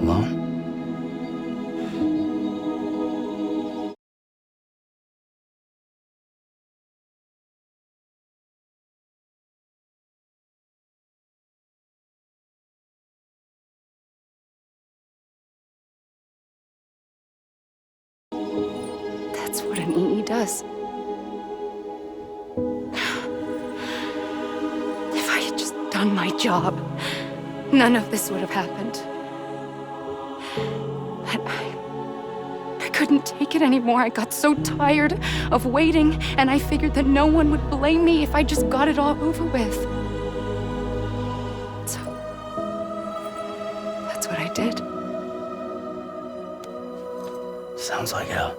Alone? That's what an EE does. If I had just done my job, none of this would have happened. But I couldn't take it anymore. I got so tired of waiting, and I figured that no one would blame me if I just got it all over with. So, that's what I did. Sounds like hell.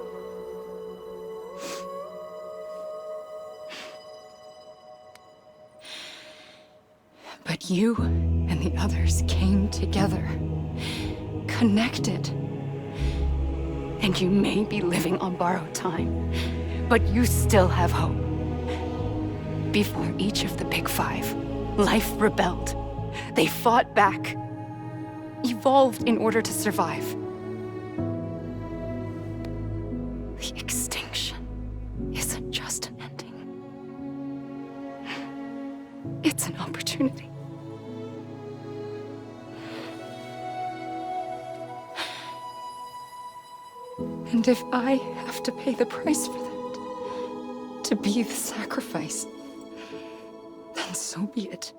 But you and the others came together, connected. And you may be living on borrowed time, but you still have hope. Before each of the Big Five, life rebelled. They fought back, evolved in order to survive. The extinction isn't just an ending. It's an opportunity. And if I have to pay the price for that, to be the sacrifice, then so be it.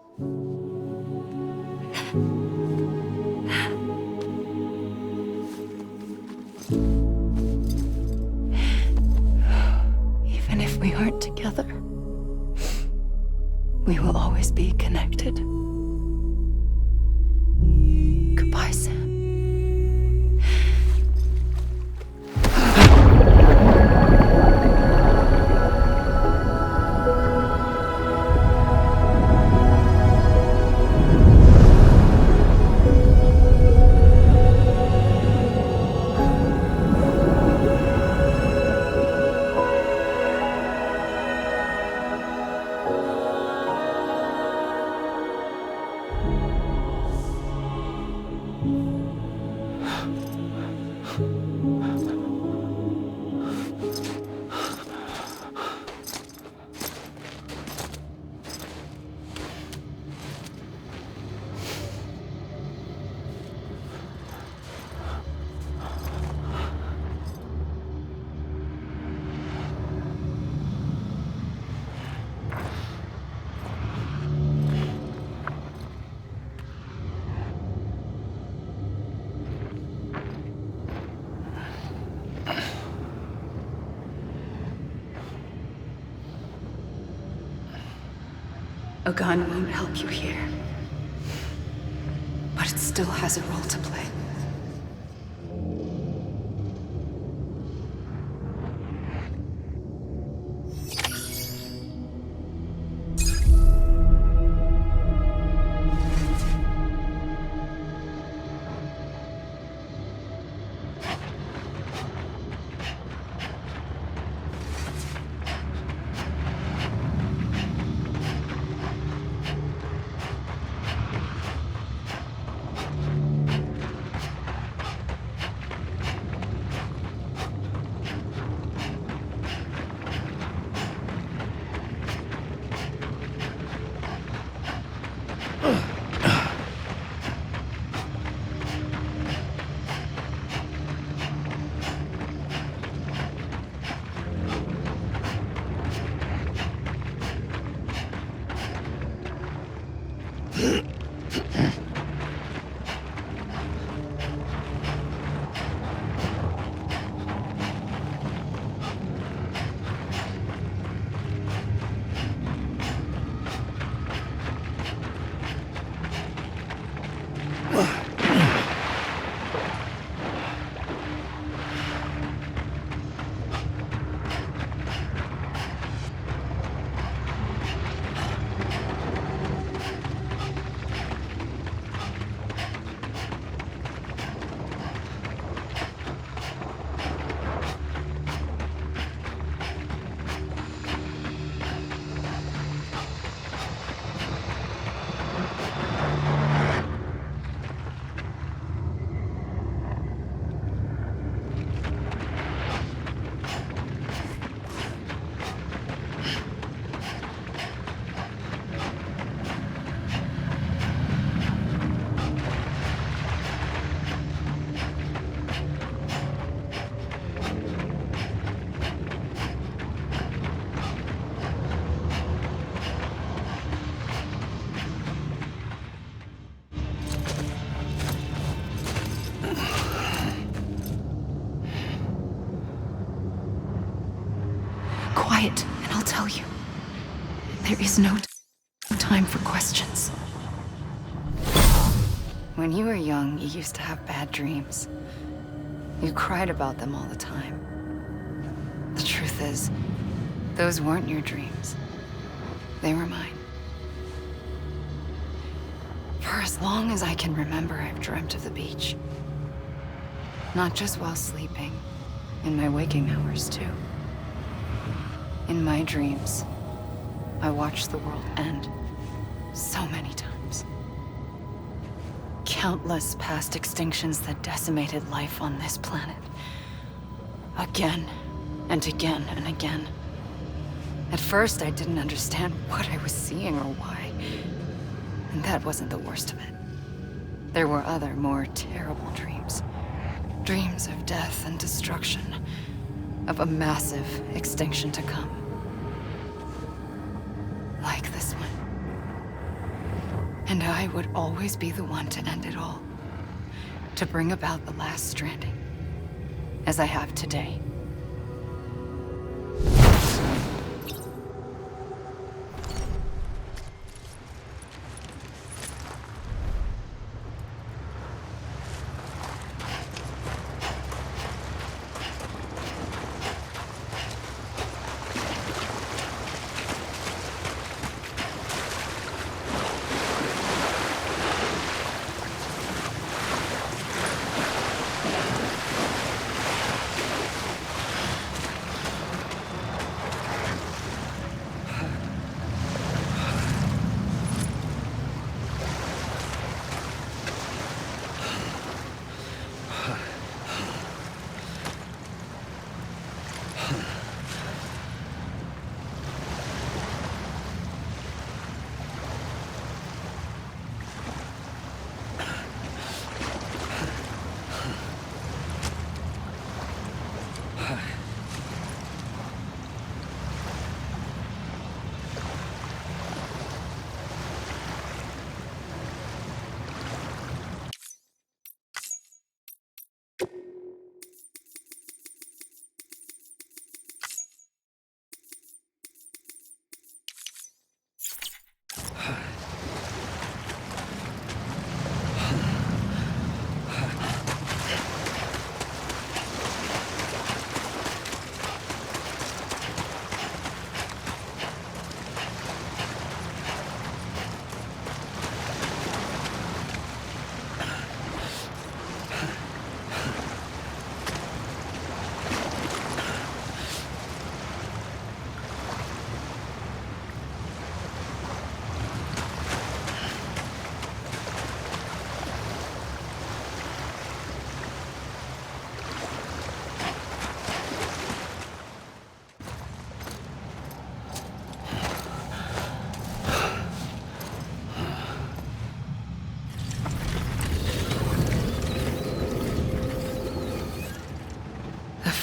Even if we aren't together, we will always be connected. Goodbye, Sam. A gun won't help you here, but it still has a role to play. quiet, and I'll tell you. There is no time for questions. When you were young, you used to have bad dreams. You cried about them all the time. The truth is, those weren't your dreams. They were mine. For as long as I can remember, I've dreamt of the beach. Not just while sleeping, in my waking hours too. In my dreams, I watched the world end so many times. Countless past extinctions that decimated life on this planet. Again, and again, and again. At first, I didn't understand what I was seeing or why. And that wasn't the worst of it. There were other, more terrible dreams. Dreams of death and destruction. Of a massive extinction to come. Like this one. And I would always be the one to end it all. To bring about the last stranding. As I have today.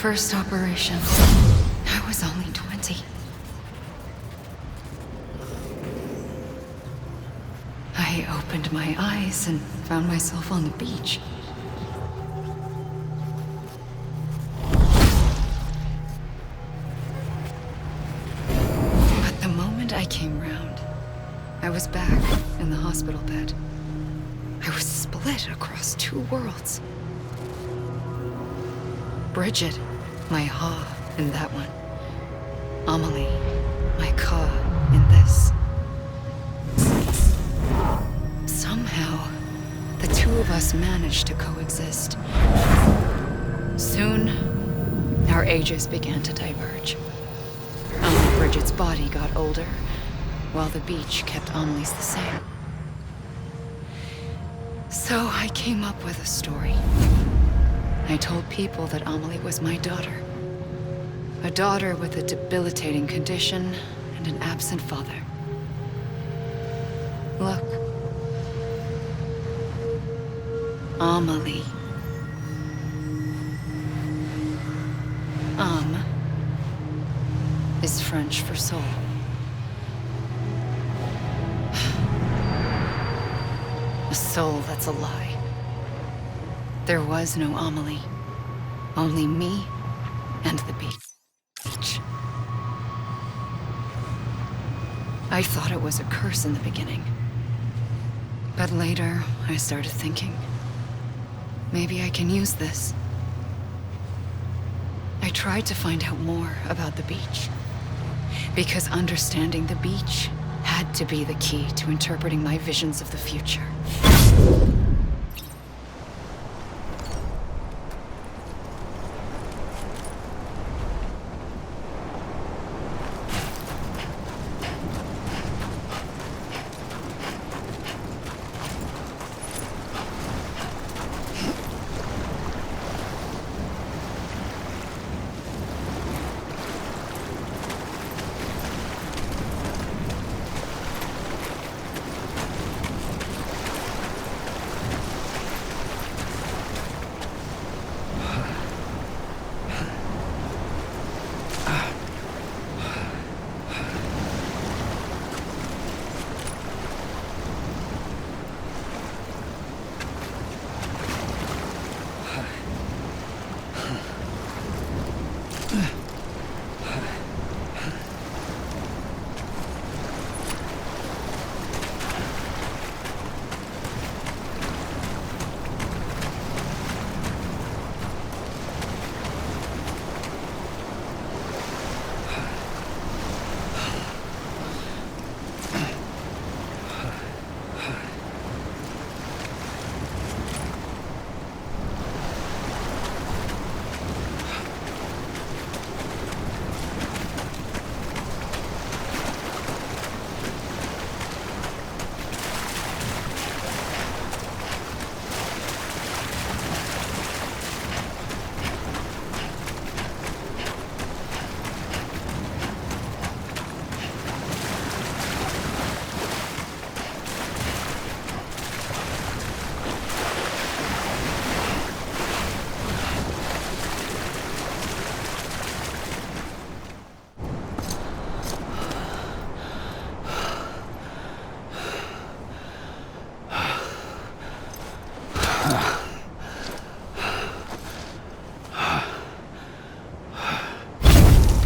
First operation, I was only 20. I opened my eyes and found myself on the beach. But the moment I came round, I was back in the hospital bed. I was split across two worlds. Bridget, my Ha in that one. Amelie, my Ka in this. Somehow, the two of us managed to coexist. Soon, our ages began to diverge. Bridget's body got older, while the beach kept Amelie's the same. So I came up with a story. I told people that Amelie was my daughter. A daughter with a debilitating condition and an absent father. Look. Amelie. Âme is French for soul. A soul that's a lie. There was no Amelie. Only me and the beach. I thought it was a curse in the beginning. But later, I started thinking, maybe I can use this. I tried to find out more about the beach, because understanding the beach had to be the key to interpreting my visions of the future.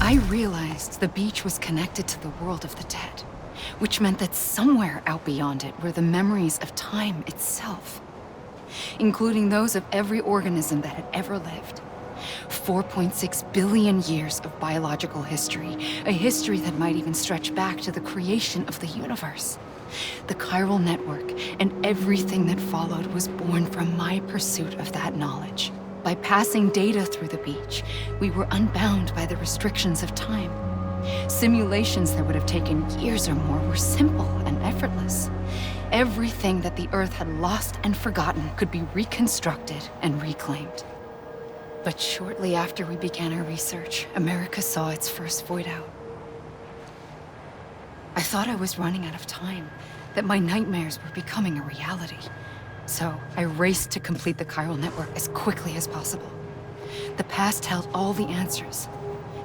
I realized the beach was connected to the world of the dead, which meant that somewhere out beyond it were the memories of time itself, including those of every organism that had ever lived. 4.6 billion years of biological history, a history that might even stretch back to the creation of the universe. The chiral network and everything that followed was born from my pursuit of that knowledge. By passing data through the beach, we were unbound by the restrictions of time. Simulations that would have taken years or more were simple and effortless. Everything that the Earth had lost and forgotten could be reconstructed and reclaimed. But shortly after we began our research, America saw its first void out. I thought I was running out of time, that my nightmares were becoming a reality. So I raced to complete the chiral network as quickly as possible. The past held all the answers.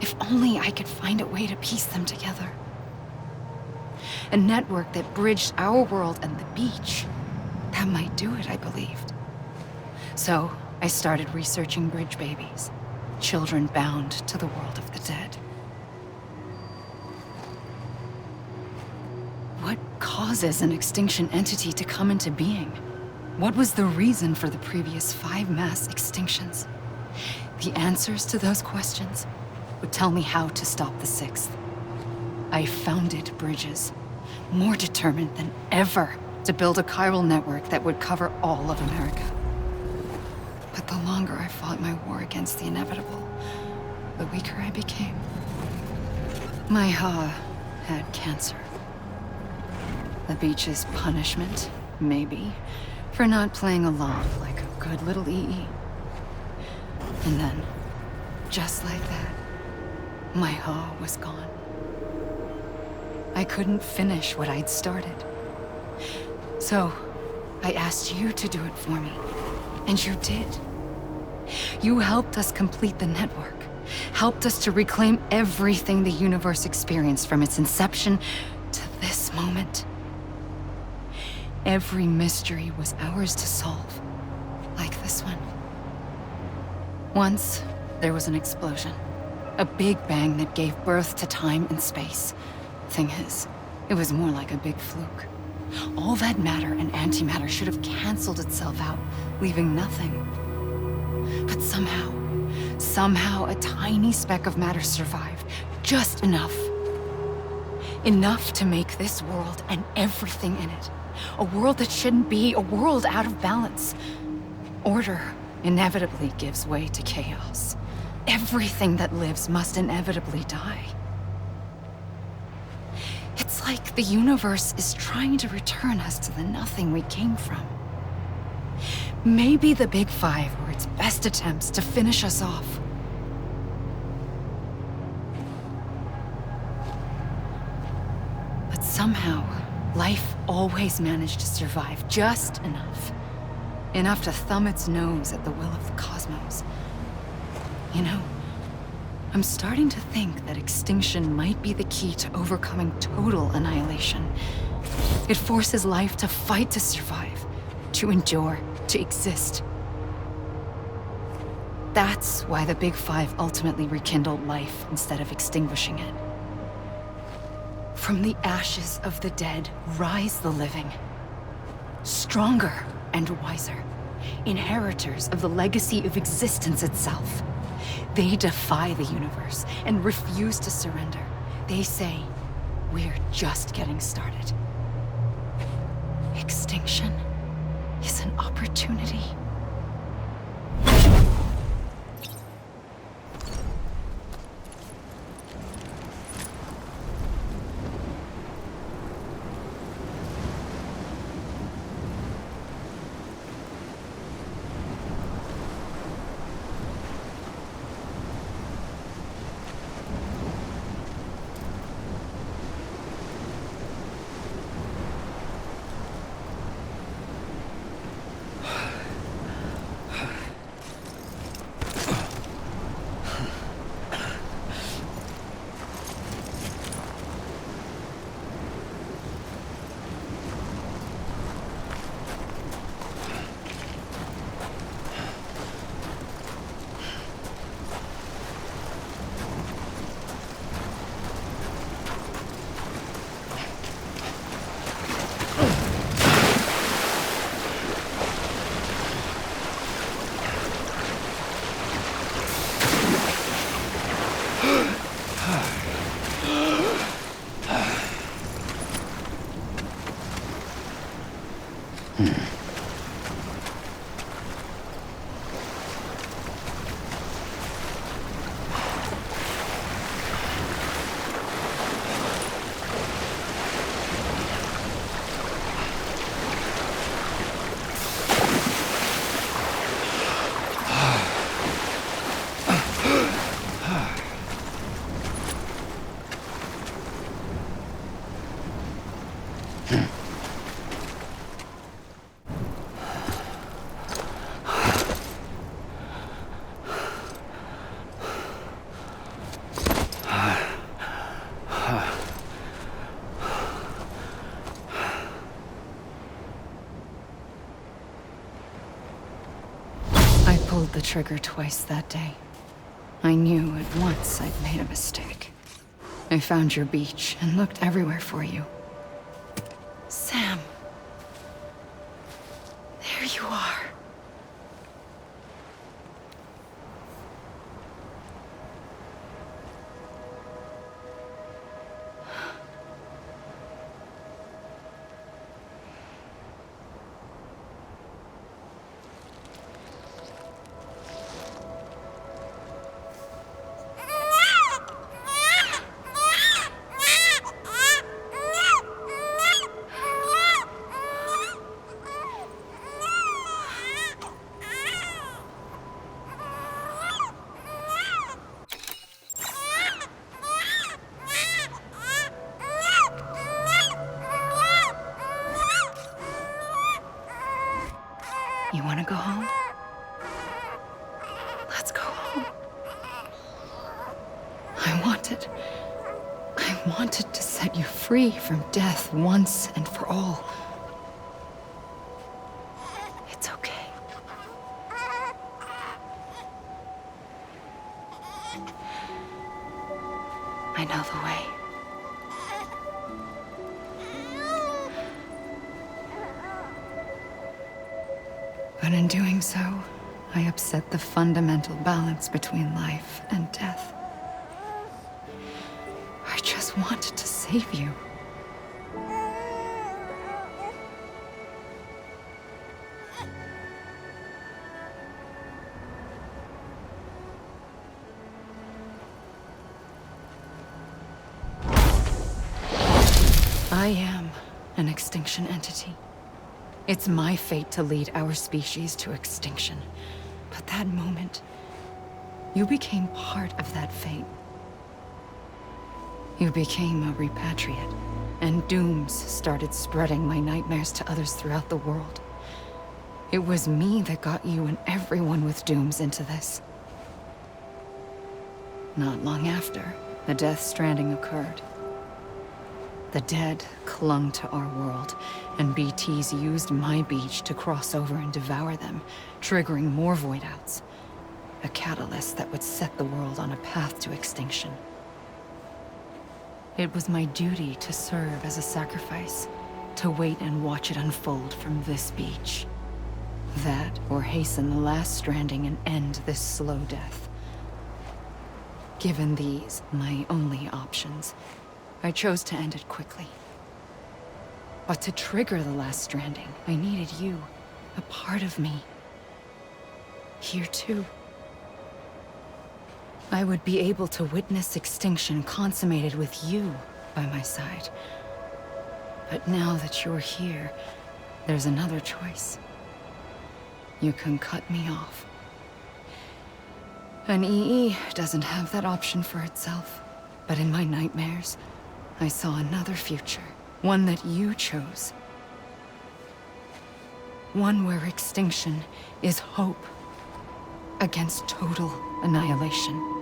If only I could find a way to piece them together. A network that bridged our world and the beach. That might do it, I believed. So I started researching bridge babies, children bound to the world of the dead. What causes an extinction entity to come into being? What was the reason for the previous 5 mass extinctions? The answers to those questions would tell me how to stop the 6th. I founded bridges, more determined than ever to build a chiral network that would cover all of America. But the longer I fought my war against the inevitable, the weaker I became. My Ha had cancer. The beach's punishment, maybe, for not playing along like a good little EE. And then, just like that, my Ha was gone. I couldn't finish what I'd started. So, I asked you to do it for me, and you did. You helped us complete the network, helped us to reclaim everything the universe experienced from its inception to this moment. Every mystery was ours to solve, like this one. Once, there was an explosion. A big bang that gave birth to time and space. Thing is, It was more like a big fluke. All that matter and antimatter should have canceled itself out, leaving nothing. But somehow a tiny speck of matter survived. Just enough. Enough to make this world and everything in it. A world that shouldn't be, a world out of balance. Order inevitably gives way to chaos. Everything that lives must inevitably die. It's like the universe is trying to return us to the nothing we came from. Maybe the Big Five were its best attempts to finish us off. But somehow, life always managed to survive just enough. Enough to thumb its nose at the will of the cosmos. You know, I'm starting to think that extinction might be the key to overcoming total annihilation. It forces life to fight to survive, to endure, to exist. That's why the Big Five ultimately rekindled life instead of extinguishing it. From the ashes of the dead rise the living. Stronger and wiser. Inheritors of the legacy of existence itself. They defy the universe and refuse to surrender. They say, we're just getting started. Extinction is an opportunity. I pulled the trigger twice that day. I knew at once I'd made a mistake. I found your beach and looked everywhere for you. Sam. There you are. You want to go home? Let's go home. I wanted to set you free from death once and for all. It's okay. I know the way. But in doing so, I upset the fundamental balance between life and death. I just wanted to save you. I am an extinction entity. It's my fate to lead our species to extinction. But that moment, you became part of that fate. You became a repatriate, and dooms started spreading my nightmares to others throughout the world. It was me that got you and everyone with dooms into this. Not long after, the Death Stranding occurred. The dead clung to our world, and BTs used my beach to cross over and devour them, triggering more void outs. A catalyst that would set the world on a path to extinction. It was my duty to serve as a sacrifice, to wait and watch it unfold from this beach. That, or hasten the last stranding and end this slow death. Given these, my only options, I chose to end it quickly. But to trigger the last stranding, I needed you, a part of me. Here too. I would be able to witness extinction consummated with you by my side. But now that you're here, there's another choice. You can cut me off. An EE doesn't have that option for itself. But in my nightmares, I saw another future. One that you chose. One where extinction is hope against total annihilation.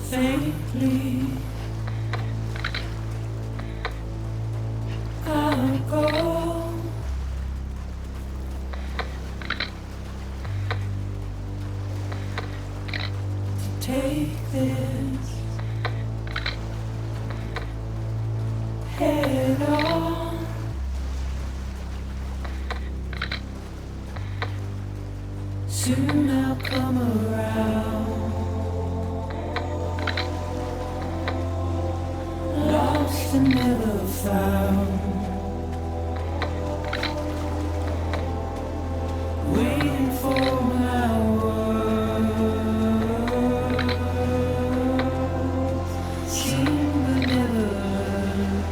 Faintly, I'll go. To take this head on. Soon I'll come around. Lost and never found. Waiting for my words. Seen but never learned.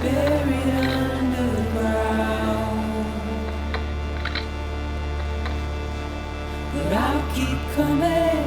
Buried underground. But I'll keep coming.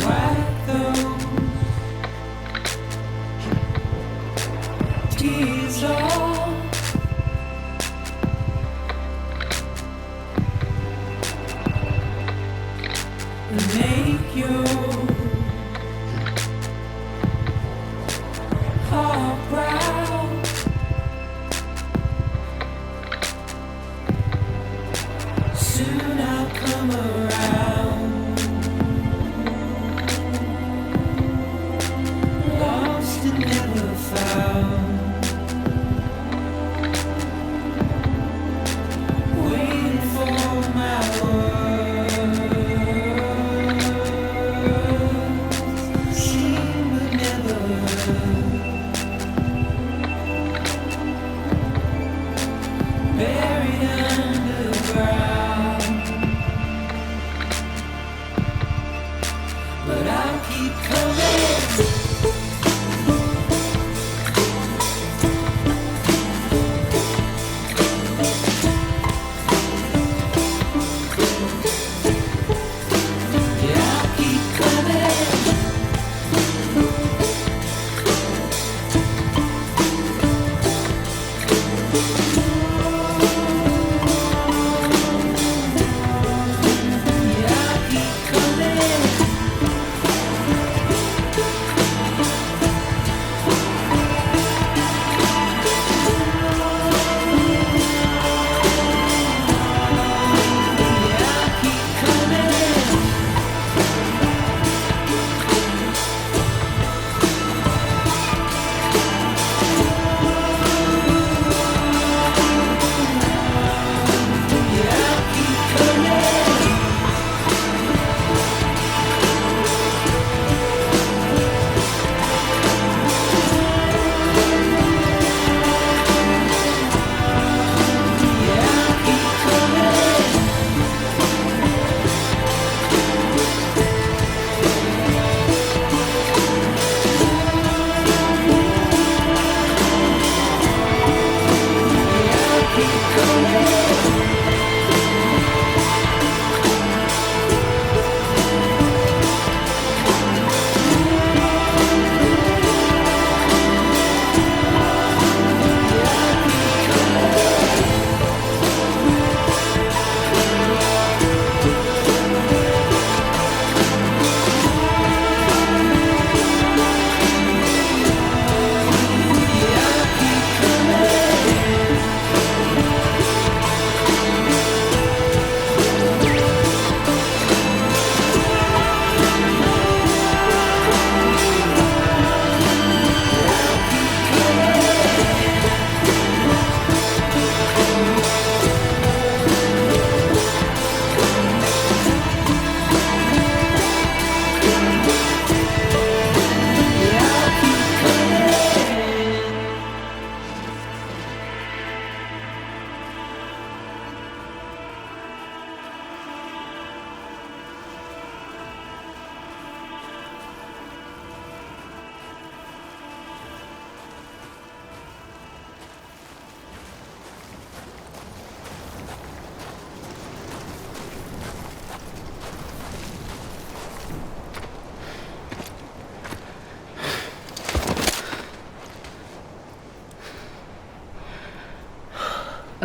Wipe those tears off. And make your heart proud. Soon I'll come around. Lost and never found.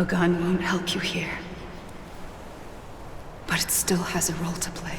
A gun won't help you here. But it still has a role to play.